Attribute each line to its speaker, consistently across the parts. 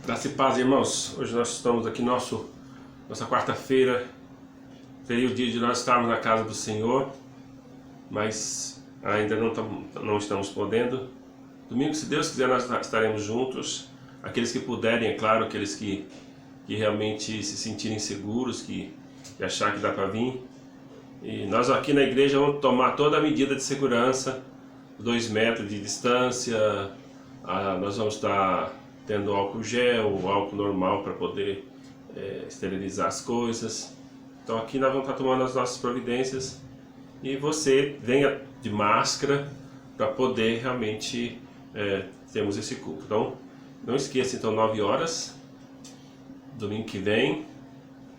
Speaker 1: Graça e paz, irmãos. Hoje nós estamos aqui nossa quarta-feira. Seria o dia de nós estarmos na casa do Senhor, mas ainda não estamos podendo. Domingo, se Deus quiser, nós estaremos juntos. Aqueles que puderem, é claro, aqueles que realmente se sentirem seguros, que achar que dá para vir. E nós aqui na igreja vamos tomar toda a medida de segurança, 2 metros de distância, nós vamos estar tendo álcool gel, álcool normal para poder esterilizar as coisas. Então aqui nós vamos estar tomando as nossas providências e você venha de máscara para poder realmente termos esse culto. Então não esqueça, então 9 horas, domingo que vem,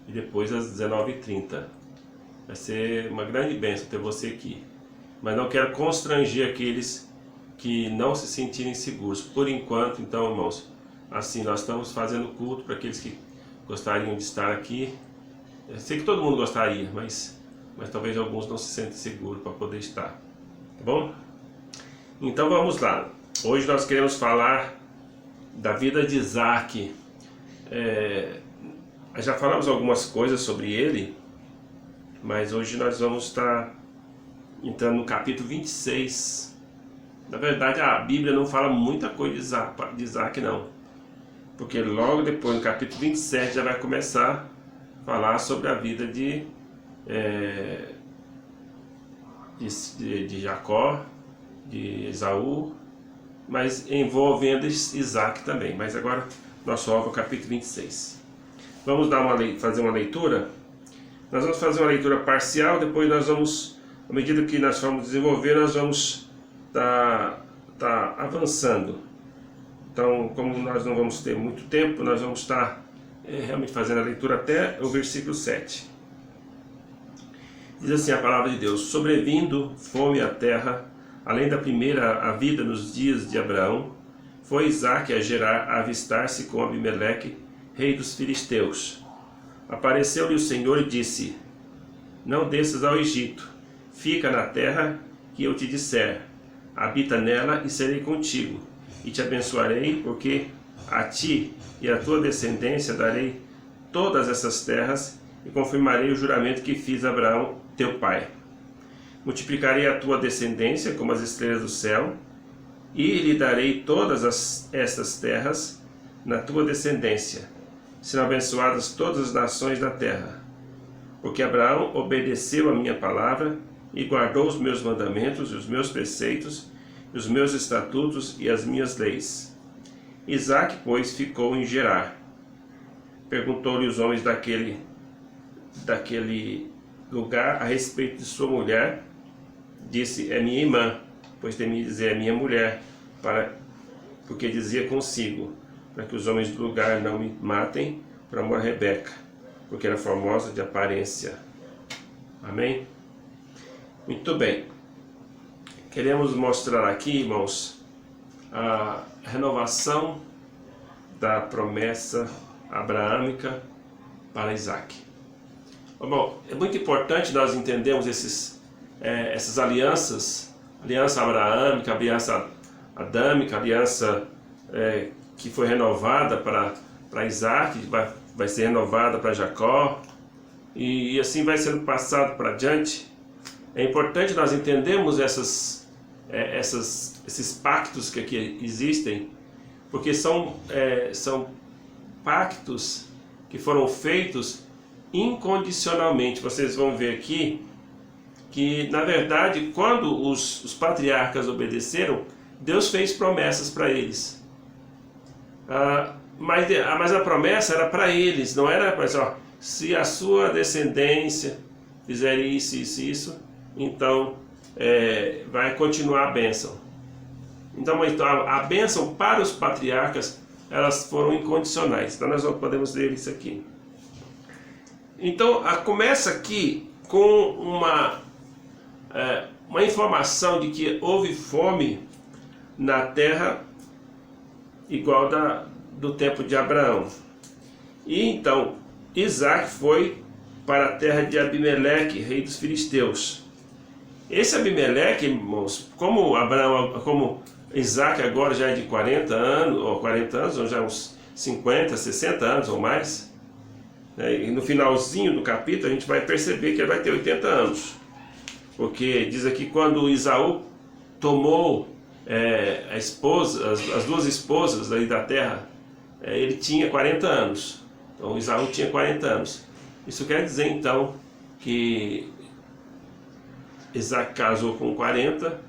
Speaker 1: e depois às 19h30. Vai ser uma grande bênção ter você aqui. Mas não quero constranger aqueles que não se sentirem seguros. Por enquanto, então, irmãos, assim, nós estamos fazendo culto para aqueles que gostariam de estar aqui. Eu sei que todo mundo gostaria, mas talvez alguns não se sentem seguros para poder estar. Tá bom? Então vamos lá. Hoje nós queremos falar da vida de Isaac. Já falamos algumas coisas sobre ele, mas hoje nós vamos estar entrando no capítulo 26. Na verdade, a Bíblia não fala muita coisa de Isaac não, porque logo depois, no capítulo 27, já vai começar a falar sobre a vida de Jacó, de Esaú, mas envolvendo Isaac também. Mas agora, nosso alvo é o capítulo 26. Vamos fazer uma leitura. Nós vamos fazer uma leitura parcial, depois nós vamos, à medida que nós formos desenvolver, nós vamos estar avançando. Então, como nós não vamos ter muito tempo, nós vamos estar realmente fazendo a leitura até o versículo 7. Diz assim a palavra de Deus: sobrevindo fome à terra, além da primeira a vida nos dias de Abraão, foi Isaque a Gerar a avistar-se com Abimeleque, rei dos filisteus. Apareceu-lhe o Senhor e disse: não desças ao Egito, fica na terra que eu te disser, habita nela e serei contigo, e te abençoarei, porque a ti e à tua descendência darei todas essas terras, e confirmarei o juramento que fiz a Abraão, teu pai. Multiplicarei a tua descendência como as estrelas do céu, e lhe darei todas estas terras na tua descendência. Serão abençoadas todas as nações da terra, porque Abraão obedeceu a minha palavra e guardou os meus mandamentos e os meus preceitos, e os meus estatutos e as minhas leis. Isaque, pois, ficou em Gerar. Perguntou-lhe os homens daquele lugar a respeito de sua mulher. Disse: é minha irmã, pois temia dizer é minha mulher, porque dizia consigo, para que os homens do lugar não me matem por amor a Rebeca, porque era formosa de aparência. Amém? Muito bem. Queremos mostrar aqui, irmãos, a renovação da promessa abraâmica para Isaac. Bom, é muito importante nós entendermos essas alianças, aliança abraâmica, aliança adâmica, aliança que foi renovada para Isaac, vai ser renovada para Jacó, e assim vai sendo passado para adiante. É importante nós entendermos esses pactos que aqui existem, porque são pactos que foram feitos incondicionalmente. Vocês vão ver aqui que, na verdade, quando os patriarcas obedeceram, Deus fez promessas para eles. Mas a promessa era para eles, não era para dizer, se a sua descendência fizer isso, isso, então vai continuar a bênção. Então a bênção para os patriarcas, elas foram incondicionais. Então nós não podemos ler isso aqui. Então começa aqui com uma informação de que houve fome na terra igual do tempo de Abraão. E então Isaac foi para a terra de Abimeleque, rei dos filisteus. Esse Abimeleque, irmãos, como Isaac agora já é de 40 anos, ou já uns 50, 60 anos ou mais. E no finalzinho do capítulo a gente vai perceber que ele vai ter 80 anos. Porque diz aqui quando Esaú tomou a esposa, as duas esposas aí da terra, ele tinha 40 anos. Então Esaú tinha 40 anos. Isso quer dizer então que Isaac casou com 40,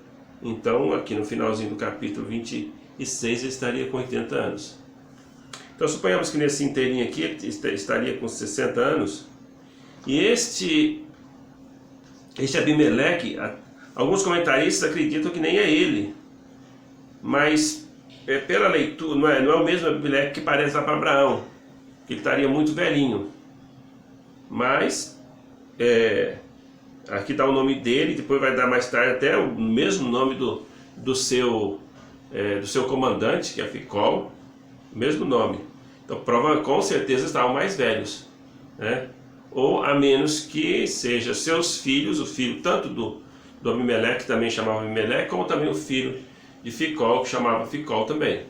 Speaker 1: então aqui no finalzinho do capítulo 26 ele estaria com 80 anos. Então suponhamos que nesse inteirinho aqui ele estaria com 60 anos, e este Abimeleque, alguns comentaristas acreditam que nem é ele, mas pela leitura, não é o mesmo Abimeleque que parece lá para Abraão, que ele estaria muito velhinho, mas aqui dá o nome dele, depois vai dar mais tarde até o mesmo nome do seu comandante, que é Ficol, o mesmo nome. Então prova com certeza estavam mais velhos, né? Ou a menos que seja seus filhos, o filho tanto do Abimeleque, que também chamava Abimeleque, como também o filho de Ficol, que chamava Ficol também.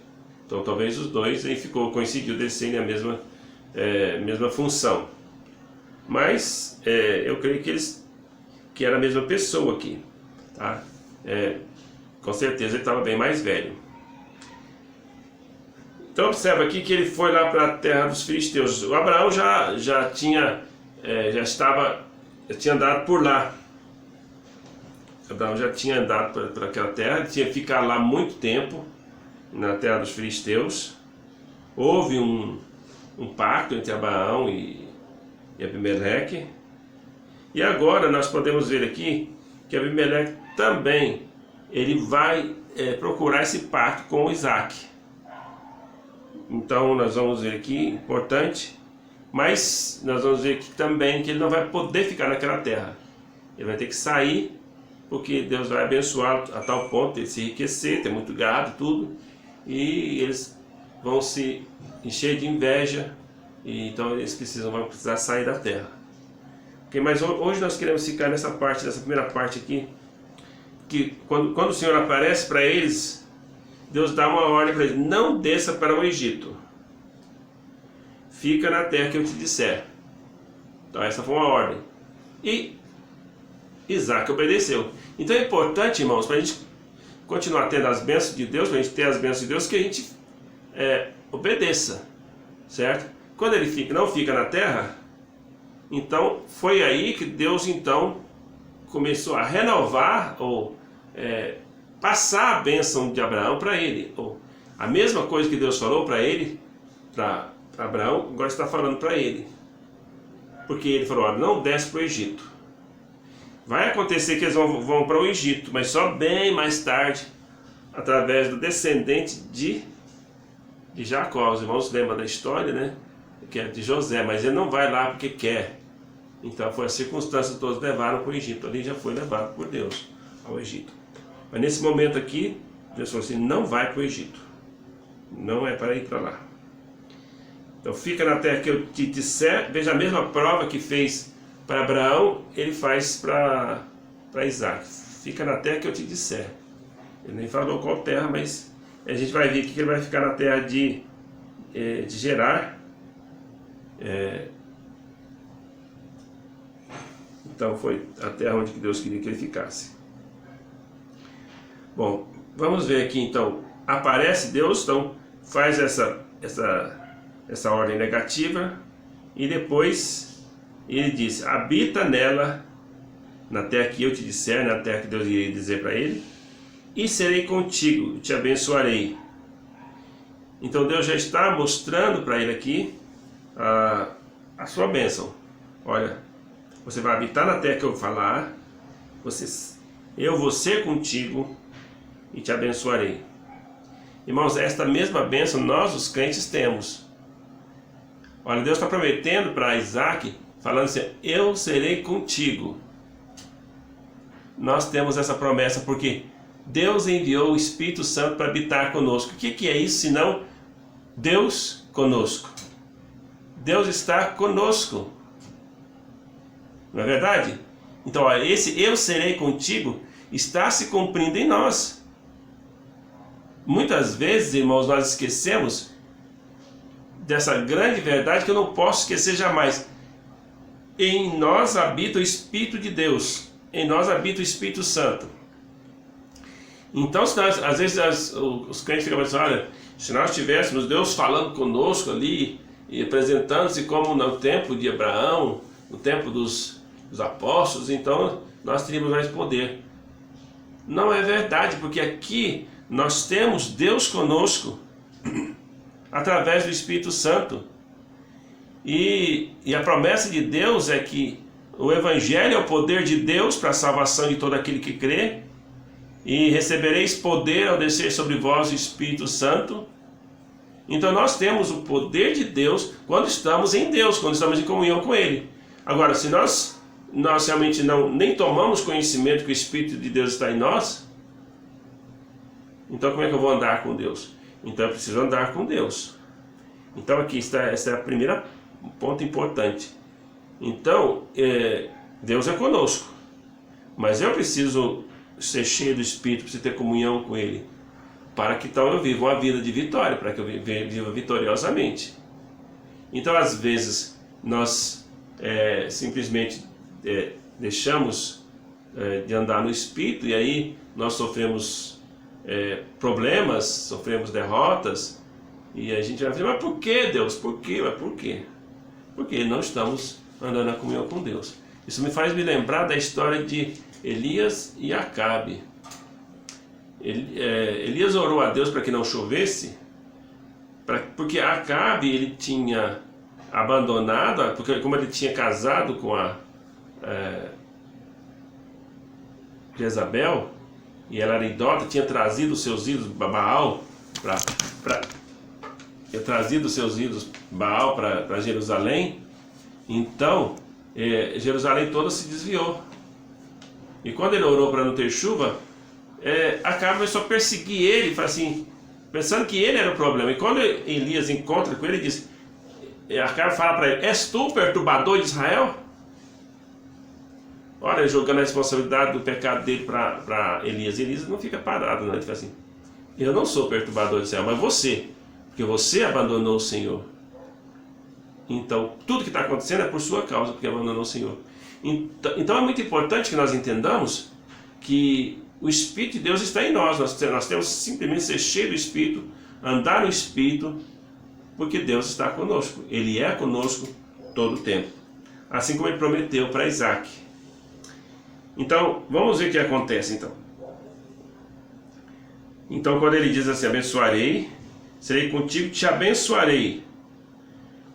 Speaker 1: Então talvez os dois aí coincidiu descerem a mesma função. Mas eu creio que era a mesma pessoa aqui, tá? Com certeza ele estava bem mais velho. Então observa aqui que ele foi lá para a terra dos filisteus. O Abraão já tinha andado por lá. Abraão já tinha andado por aquela terra, tinha que ficar lá muito tempo, na terra dos filisteus. Houve um pacto entre Abraão e Abimeleque. E agora nós podemos ver aqui que Abimeleque também ele vai procurar esse pacto com Isaac. Então nós vamos ver aqui, importante, mas nós vamos ver aqui também que ele não vai poder ficar naquela terra. Ele vai ter que sair, porque Deus vai abençoá-lo a tal ponto de ele se enriquecer, ter muito gado, tudo, e eles vão se encher de inveja, e então eles vão precisar sair da terra. Okay, mas hoje nós queremos ficar nessa primeira parte aqui, que quando o Senhor aparece para eles, Deus dá uma ordem para eles: não desça para o Egito, fica na terra que eu te disser. Então essa foi uma ordem, e Isaac obedeceu. Então é importante, irmãos, para a gente continuar tendo as bênçãos de Deus, para a gente ter as bênçãos de Deus, que a gente obedeça, certo? Quando ele não fica na terra, então foi aí que Deus então começou a renovar ou passar a bênção de Abraão para ele. Ou a mesma coisa que Deus falou para ele, para Abraão, agora está falando para ele. Porque ele falou: olha, não desce para o Egito. Vai acontecer que eles vão para o Egito, mas só bem mais tarde, através do descendente de Jacó. Os irmãos lembram da história, né? Que é de José, mas ele não vai lá porque quer. Então foi a circunstância que todos levaram para o Egito. Ali já foi levado por Deus ao Egito. Mas nesse momento aqui, Deus falou assim: não vai para o Egito. Não é para ir para lá. Então fica na terra que eu te disser. Veja, a mesma prova que fez para Abraão, ele faz para Isaac. Fica na terra que eu te disser. Ele nem falou qual terra, mas a gente vai ver aqui que ele vai ficar na terra de Gerar. Então foi a terra onde Deus queria que ele ficasse. Bom, vamos ver aqui então. Aparece Deus, então faz essa ordem negativa, e depois ele diz: habita nela, na terra que eu te disser, na terra que Deus iria dizer para ele, e serei contigo, te abençoarei. Então Deus já está mostrando para ele aqui a sua bênção. Olha, você vai habitar na terra que eu vou falar, eu vou ser contigo e te abençoarei. Irmãos, esta mesma bênção nós os crentes temos. Olha, Deus está prometendo para Isaac, falando assim: eu serei contigo. Nós temos essa promessa porque Deus enviou o Espírito Santo para habitar conosco. O que é isso senão Deus conosco? Deus está conosco. Não é verdade? Então, olha, esse eu serei contigo está se cumprindo em nós. Muitas vezes, irmãos, nós esquecemos dessa grande verdade que eu não posso esquecer jamais. Em nós habita o Espírito de Deus, em nós habita o Espírito Santo. Então, se nós, às vezes os crentes ficam pensando, olha, se nós tivéssemos Deus falando conosco ali, e apresentando-se como no tempo de Abraão, no tempo dos apóstolos, então nós teríamos mais poder. Não é verdade, porque aqui nós temos Deus conosco, através do Espírito Santo. E a promessa de Deus é que o Evangelho é o poder de Deus para a salvação de todo aquele que crê, e recebereis poder ao descer sobre vós o Espírito Santo. Então nós temos o poder de Deus quando estamos em Deus, quando estamos em comunhão com Ele. Agora, se nós realmente nem tomamos conhecimento que o Espírito de Deus está em nós, então como é que eu vou andar com Deus? Então eu preciso andar com Deus. Então aqui está, essa é a primeira ponto importante. Então, Deus é conosco, mas eu preciso ser cheio do Espírito, preciso ter comunhão com Ele, para que então eu viva uma vida de vitória, para que eu viva vitoriosamente. Então às vezes nós simplesmente deixamos de andar no Espírito, e aí nós sofremos problemas, sofremos derrotas, e a gente vai dizer, mas por que, Deus? Por quê? Mas por quê? Porque não estamos andando na comunhão com Deus. Isso me faz me lembrar da história de Elias e Acabe. Elias orou a Deus para que não chovesse, porque Acabe ele tinha abandonado, porque como ele tinha casado com a Jezabel, e ela era idólatra, tinha trazido os seus ídolos Baal para Jerusalém. Então Jerusalém toda se desviou, e quando ele orou para não ter chuva, Acabe começou a perseguir ele, assim, pensando que ele era o problema. E quando Elias encontra com ele, ele diz, Acabe fala para ele, és tu o perturbador de Israel? Olha, jogando a responsabilidade do pecado dele para Elias. Elias não fica parado, não. Ele fala assim, eu não sou perturbador de Israel, mas você, porque você abandonou o Senhor. Então tudo que está acontecendo é por sua causa, porque abandonou o Senhor. Então é muito importante que nós entendamos que o Espírito de Deus está em nós. Nós temos simplesmente ser cheio do Espírito, andar no Espírito, porque Deus está conosco. Ele é conosco todo o tempo, assim como Ele prometeu para Isaac. Então vamos ver o que acontece. Então quando Ele diz assim, abençoarei, serei contigo, te abençoarei,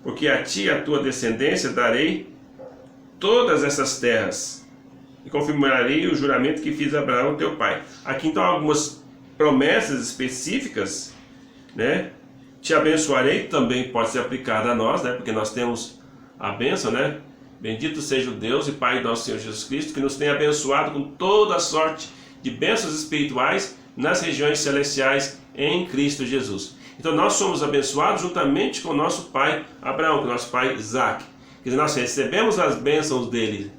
Speaker 1: porque a ti e a tua descendência darei todas essas terras, e confirmarei o juramento que fiz a Abraão teu pai. Aqui então algumas promessas específicas, né? Te abençoarei também pode ser aplicada a nós, né? Porque nós temos a bênção, né? Bendito seja o Deus e Pai do nosso Senhor Jesus Cristo, que nos tem abençoado com toda a sorte de bênçãos espirituais nas regiões celestiais em Cristo Jesus. Então nós somos abençoados juntamente com o nosso pai Abraão, com o nosso pai Isaac. Quer dizer, nós recebemos as bênçãos dele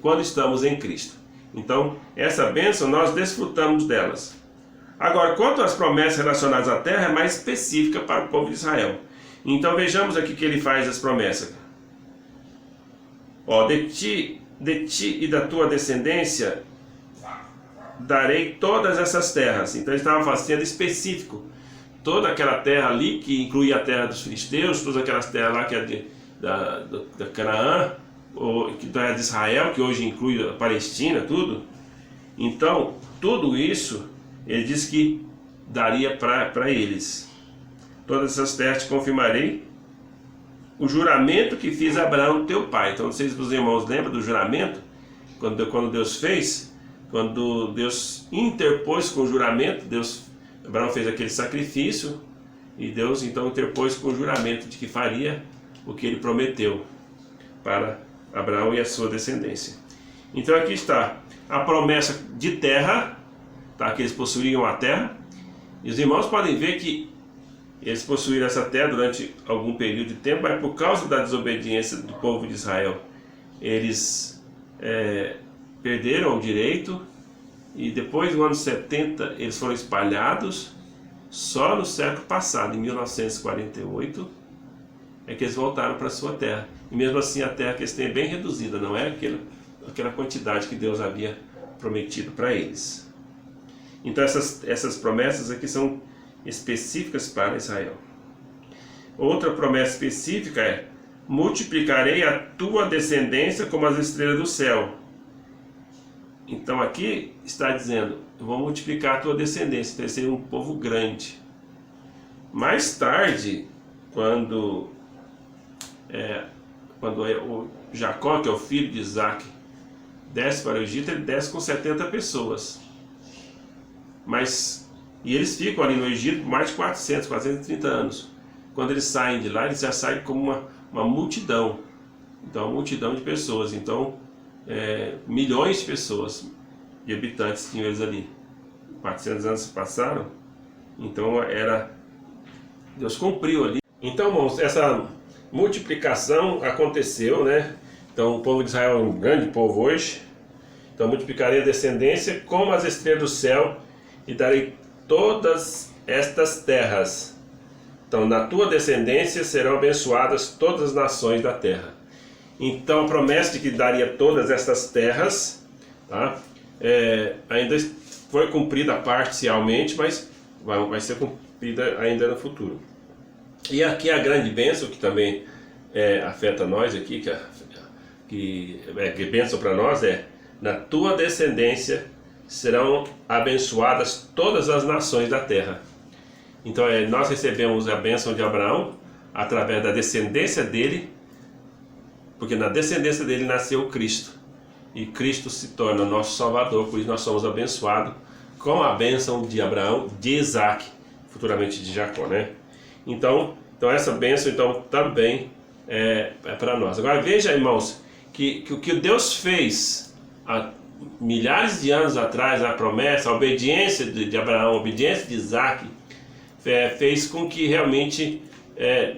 Speaker 1: quando estamos em Cristo. Então essa bênção nós desfrutamos delas. Agora, quanto às promessas relacionadas à terra, é mais específica para o povo de Israel. Então vejamos aqui que ele faz as promessas. De ti e da tua descendência darei todas essas terras. Então ele estava fazendo específico. Toda aquela terra ali, que incluía a terra dos filisteus, todas aquelas terras lá que é da Canaã, que é de Israel, que hoje inclui a Palestina, tudo. Então, tudo isso, ele diz que daria para eles. Todas essas terras te confirmarei o juramento que fiz a Abraão teu pai. Então, não sei se os irmãos lembram do juramento, quando Deus fez, quando Deus interpôs com o juramento, Abraão fez aquele sacrifício, e Deus então interpôs com o juramento de que faria o que ele prometeu para Abraão e a sua descendência. Então aqui está a promessa de terra, tá? Que eles possuiriam a terra, e os irmãos podem ver que eles possuíram essa terra durante algum período de tempo, mas por causa da desobediência do povo de Israel, eles perderam o direito, e depois do ano 70 eles foram espalhados. Só no século passado, em 1948, é que eles voltaram para a sua terra. E mesmo assim a terra que eles têm é bem reduzida, não é aquela quantidade que Deus havia prometido para eles. Então essas promessas aqui são específicas para Israel. Outra promessa específica é: multiplicarei a tua descendência como as estrelas do céu. Então aqui está dizendo: eu vou multiplicar a tua descendência, vai ser um povo grande. Mais tarde, quando o Jacó, que é o filho de Isaac, desce para o Egito, ele desce com 70 pessoas. E eles ficam ali no Egito por mais de 430 anos. Quando eles saem de lá, eles já saem como uma multidão. Então, uma multidão de pessoas. Então, milhões de pessoas, de habitantes tinham eles ali. 400 anos se passaram. Então, Deus cumpriu ali. Então, irmãos, essa multiplicação aconteceu, né? Então, o povo de Israel é um grande povo hoje. Então, multiplicarei a descendência como as estrelas do céu e darei todas estas terras. Então, na tua descendência serão abençoadas todas as nações da terra. Então, a promessa de que daria todas estas terras, tá? Ainda foi cumprida parcialmente, mas vai ser cumprida ainda no futuro. E aqui a grande bênção, que também afeta nós aqui, que é bênção para nós, na tua descendência serão abençoadas todas as nações da terra. Então nós recebemos a bênção de Abraão através da descendência dele, porque na descendência dele nasceu Cristo. E Cristo se torna nosso Salvador, por isso nós somos abençoados com a bênção de Abraão, de Isaac, futuramente de Jacó, né? Então essa bênção também é para nós. Agora veja, irmãos, que o que Deus fez há milhares de anos atrás, a promessa, a obediência de Abraão, a obediência de Isaac, fez com que realmente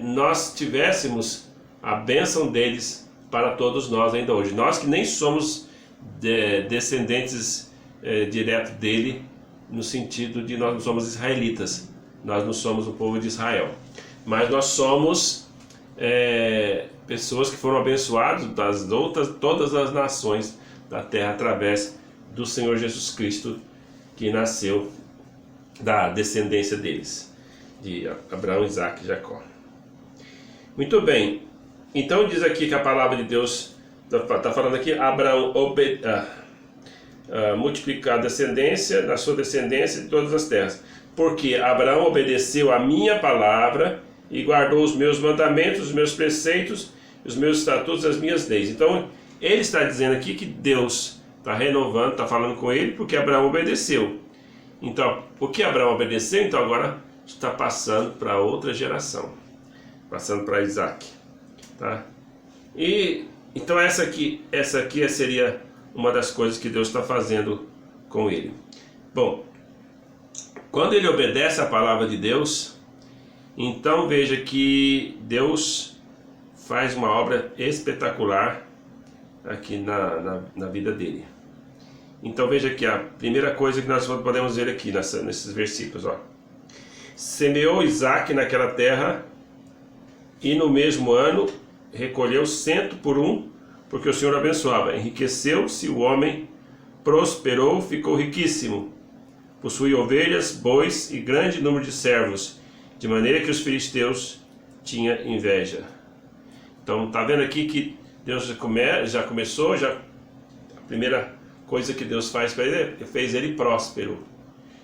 Speaker 1: nós tivéssemos a bênção deles para todos nós ainda hoje. Nós que nem somos descendentes direto dele, no sentido de nós não somos israelitas, nós não somos o povo de Israel, mas nós somos pessoas que foram abençoadas todas as nações da terra através do Senhor Jesus Cristo, que nasceu da descendência deles, de Abraão, Isaac e Jacó. Muito bem, então diz aqui que a palavra de Deus está falando aqui: Abraão multiplicar a descendência, na sua descendência, de todas as terras, porque Abraão obedeceu a minha palavra e guardou os meus mandamentos, os meus preceitos, os meus estatutos, as minhas leis. Então ele está dizendo aqui que Deus está renovando, está falando com ele, porque Abraão obedeceu. Então, porque Abraão obedeceu, então agora está passando para outra geração, passando para Isaac, tá? E então essa aqui seria uma das coisas que Deus está fazendo com ele. Bom, quando ele obedece a palavra de Deus, então veja que Deus faz uma obra espetacular aqui na vida dele. Então veja aqui a primeira coisa que nós podemos ver aqui nesses versículos, ó. Semeou Isaac naquela terra, e no mesmo ano recolheu 100 por um, porque o Senhor abençoava. Enriqueceu-se o homem, prosperou, ficou riquíssimo, possuía ovelhas, bois e grande número de servos, de maneira que os filisteus tinham inveja. Então está vendo aqui que Deus já começou, a primeira coisa que Deus faz para ele, fez ele próspero.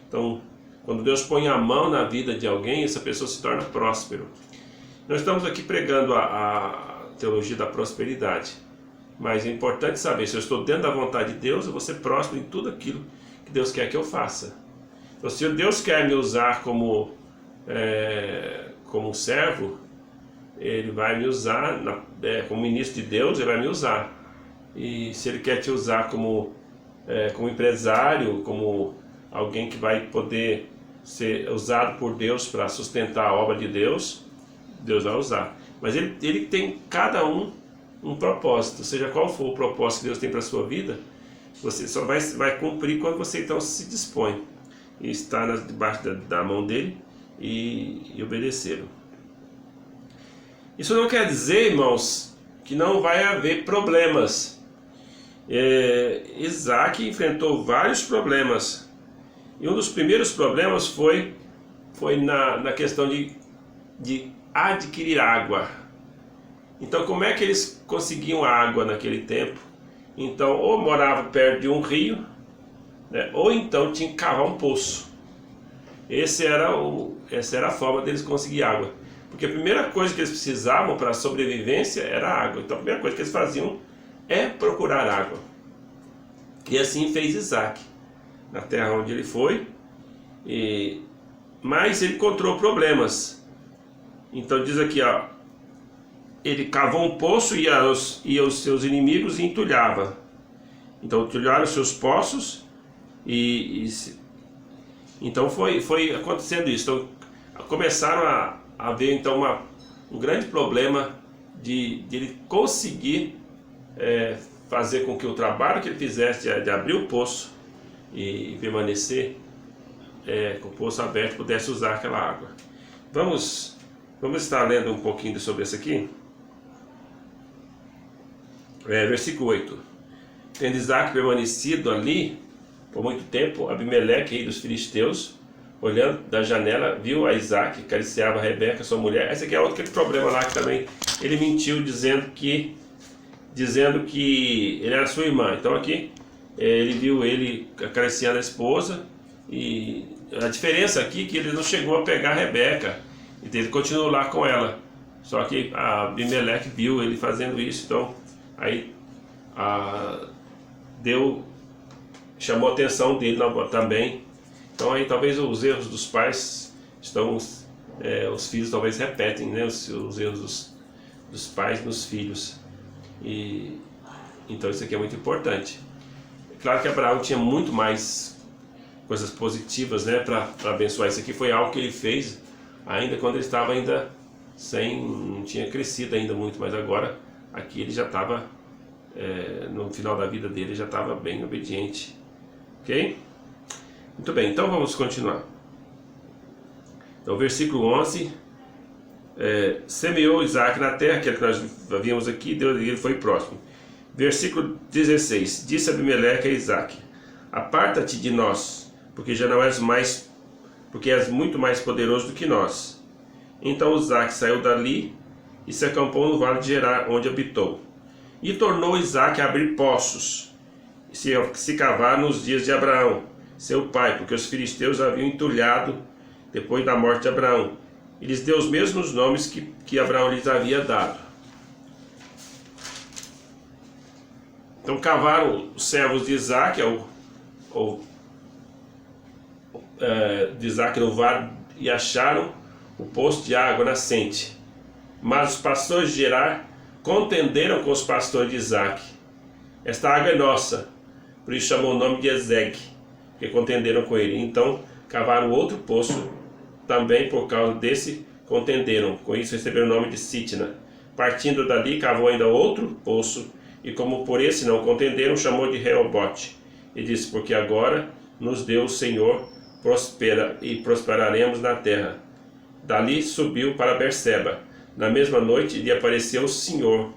Speaker 1: Então, quando Deus põe a mão na vida de alguém, essa pessoa se torna próspero. Nós estamos aqui pregando a teologia da prosperidade, mas é importante saber: se eu estou dentro da vontade de Deus, eu vou ser próspero em tudo aquilo que Deus quer que eu faça. Então, se Deus quer me usar como um servo, Ele vai me usar como ministro de Deus, Ele vai me usar. E se Ele quer te usar como empresário, como alguém que vai poder ser usado por Deus para sustentar a obra de Deus, Deus vai usar. Mas Ele tem cada um propósito. Seja qual for o propósito que Deus tem para a sua vida, você só vai cumprir quando você então se dispõe e está debaixo da mão dele e obedecê-lo. Isso não quer dizer, irmãos, que não vai haver problemas. Isaac enfrentou vários problemas. E um dos primeiros problemas foi na questão de adquirir água. Então, como é que eles conseguiam água naquele tempo? Então, ou morava perto de um rio, né, ou então tinha que cavar um poço. Essa era a forma deles conseguir água. Porque a primeira coisa que eles precisavam para a sobrevivência era água. Então, a primeira coisa que eles faziam é procurar água. E assim fez Isaac, na terra onde ele foi. Mas ele encontrou problemas. Então diz aqui, ó, ele cavou um poço e os seus inimigos entulhava. Então entulharam os seus poços então foi acontecendo isso. Então começaram a haver então um grande problema de ele conseguir fazer com que o trabalho que ele fizesse de abrir o poço e permanecer com o poço aberto pudesse usar aquela água. Vamos estar lendo um pouquinho sobre isso aqui. Versículo 8. Tendo Isaac permanecido ali por muito tempo, Abimeleque, rei dos filisteus, olhando da janela, viu a Isaac, acariciava a Rebeca, sua mulher. Esse aqui é outro problema lá que também ele mentiu, dizendo que ele era sua irmã. Então aqui ele viu ele acariciando a esposa, e a diferença aqui é que ele não chegou a pegar a Rebeca, então ele continuou lá com ela. Só que a Abimeleque viu ele fazendo isso, então aí chamou a atenção dele também. Então aí talvez os erros dos pais os filhos talvez repetem, né, os erros dos pais nos filhos. Então isso aqui é muito importante. É claro que Abraão tinha muito mais coisas positivas, né, para abençoar. Isso aqui foi algo que ele fez ainda quando ele estava não tinha crescido ainda muito, mas agora aqui ele já estava no final da vida dele, já estava bem obediente. Ok? Muito bem, então vamos continuar. Então versículo 11, semeou Isaac na terra, que é que nós víamos aqui, Deus, ele foi próximo. Versículo 16, disse Abimeleque a Isaac: aparta-te de nós, porque já não és mais, porque és muito mais poderoso do que nós. Então Isaac saiu dali e se acampou no vale de Gerar, onde habitou. E tornou Isaac a abrir poços, se cavar nos dias de Abraão, seu pai, porque os filisteus haviam entulhado depois da morte de Abraão. E lhes deu os mesmos nomes que Abraão lhes havia dado. Então cavaram os servos de Isaac, de Isaac no vale, e acharam o poço de água nascente. Mas os pastores de Gerar contenderam com os pastores de Isaac: esta água é nossa. Por isso chamou o nome de Ezegue, porque contenderam com ele. Então cavaram outro poço, também por causa desse contenderam. Com isso receberam o nome de Sitna. Partindo dali, cavou ainda outro poço, e como por esse não contenderam, chamou de Reobote. E disse: porque agora nos deu o Senhor, prospera, e prosperaremos na terra. Dali subiu para Berseba. Na mesma noite lhe apareceu o Senhor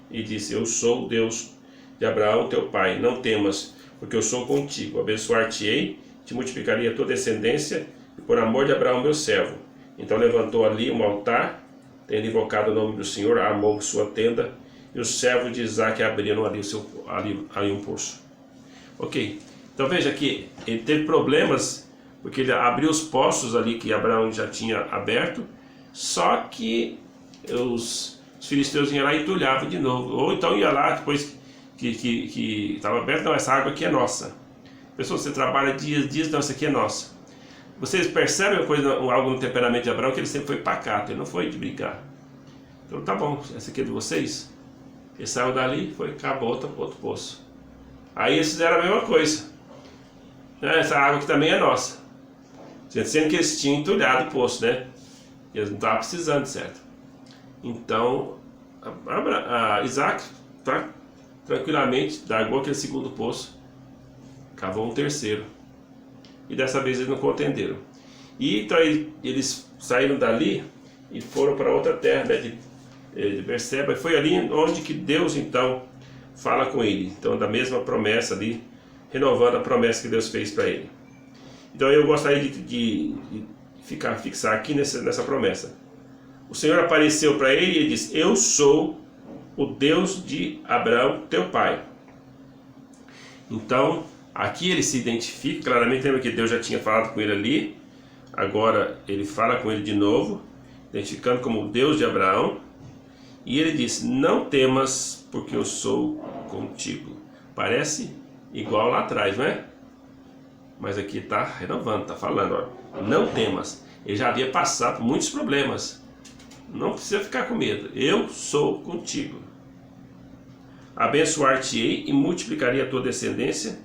Speaker 1: e disse: eu sou o Deus de Abraão teu pai, não temas, porque eu sou contigo. Abençoar-te-ei, te multiplicarei a tua descendência, e por amor de Abraão meu servo. Então levantou ali um altar, tendo invocado o nome do Senhor, armou sua tenda, e os servos de Isaac abriram ali um poço. Ok, então veja que ele teve problemas, porque ele abriu os poços ali que Abraão já tinha aberto, só que os filisteus iam lá e entulhavam de novo, ou então ia lá depois que estava aberto: não, essa água aqui é nossa. Pessoal, você trabalha dias, não, essa aqui é nossa. Vocês percebem algo no temperamento de Abraão, que ele sempre foi pacato, ele não foi de brigar. Então tá bom, essa aqui é de vocês. Ele saiu dali, acabou outro poço. Aí eles fizeram a mesma coisa. Essa água aqui também é nossa. Sendo que eles tinham entulhado o poço, né? E eles não estavam precisando, certo? Então, Isaac tranquilamente largou aquele segundo poço, cavou um terceiro. E dessa vez eles não contenderam. E então eles saíram dali e foram para outra terra, né, de Berseba, e foi ali onde que Deus então fala com ele, então da mesma promessa ali, renovando a promessa que Deus fez para ele. Então eu gostaria de fixar aqui nessa promessa. O Senhor apareceu para ele e ele disse: eu sou o Deus de Abraão, teu pai. Então aqui ele se identifica claramente, lembra que Deus já tinha falado com ele ali, agora ele fala com ele de novo, identificando como o Deus de Abraão, e ele diz: não temas, porque eu sou contigo. Parece igual lá atrás, não é? Mas aqui está renovando, está falando, ó, não temas. Ele já havia passado por muitos problemas, não precisa ficar com medo, eu sou contigo. Abençoar-te-ei e multiplicarei a tua descendência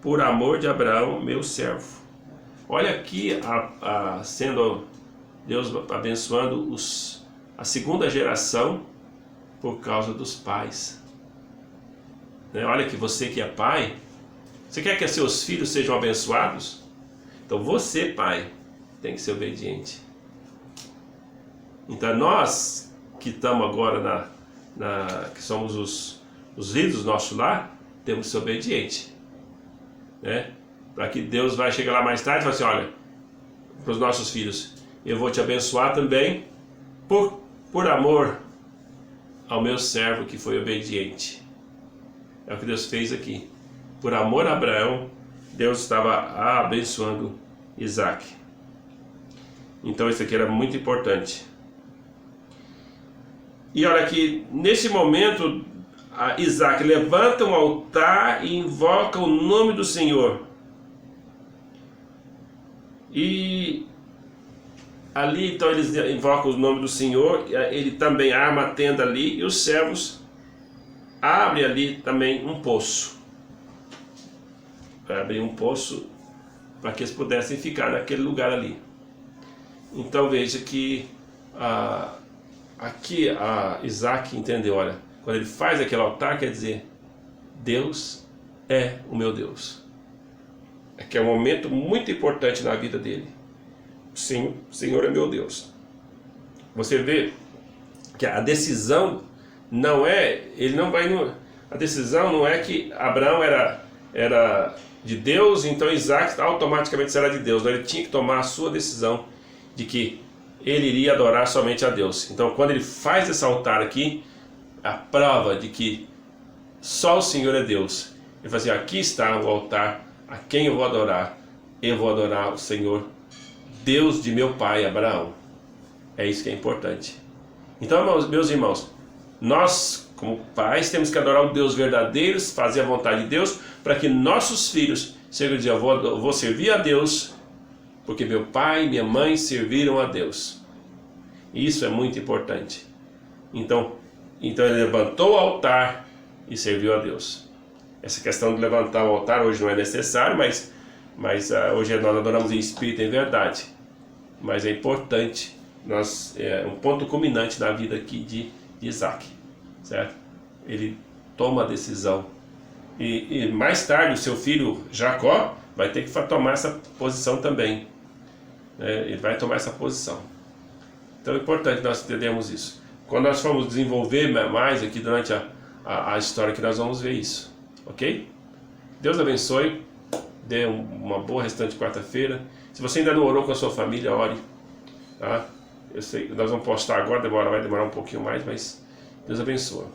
Speaker 1: por amor de Abraão, meu servo. Olha aqui sendo Deus abençoando a segunda geração por causa dos pais. Olha que você que é pai, você quer que seus filhos sejam abençoados? Então você, pai, tem que ser obediente. Então nós que estamos agora que somos os líderes do nosso lar, temos que ser obedientes, né? Para que Deus vai chegar lá mais tarde e falar assim: olha, para os nossos filhos, eu vou te abençoar também por amor ao meu servo que foi obediente. É o que Deus fez aqui. Por amor a Abraão, Deus estava abençoando Isaac. Então isso aqui era muito importante. E olha que nesse momento Isaac levanta um altar e invoca o nome do Senhor. E ali então eles invocam o nome do Senhor, ele também arma a tenda ali, e os servos abrem ali também um poço. Abrem um poço para que eles pudessem ficar naquele lugar ali. Então veja que aqui Isaac entendeu, olha, quando ele faz aquele altar, quer dizer, Deus é o meu Deus. Aqui é um momento muito importante na vida dele. Sim, o Senhor é meu Deus. Você vê que a decisão não é, a decisão não é que Abraão era de Deus, então Isaac automaticamente será de Deus. Não, ele tinha que tomar a sua decisão de que ele iria adorar somente a Deus. Então quando ele faz esse altar aqui, a prova de que só o Senhor é Deus. Ele fala assim: aqui está o altar, a quem eu vou adorar? Eu vou adorar o Senhor, Deus de meu pai Abraão. É isso que é importante. Então, meus irmãos, nós como pais temos que adorar o Deus verdadeiro, fazer a vontade de Deus, para que nossos filhos chegam a dizer: eu vou servir a Deus, porque meu pai e minha mãe serviram a Deus. Isso é muito importante. Então ele levantou o altar e serviu a Deus. Essa questão de levantar o altar hoje não é necessário, mas hoje nós adoramos em espírito e em verdade. Mas é importante, é um ponto culminante na vida aqui de Isaac, certo? Ele toma a decisão. E mais tarde o seu filho Jacó vai ter que tomar essa posição também. Ele vai tomar essa posição. Então é importante nós entendermos isso. Quando nós formos desenvolver mais aqui durante a história, que nós vamos ver isso, ok? Deus abençoe, dê uma boa restante quarta-feira. Se você ainda não orou com a sua família, ore, tá? Eu sei, nós vamos postar agora, vai demorar um pouquinho mais, mas Deus abençoe.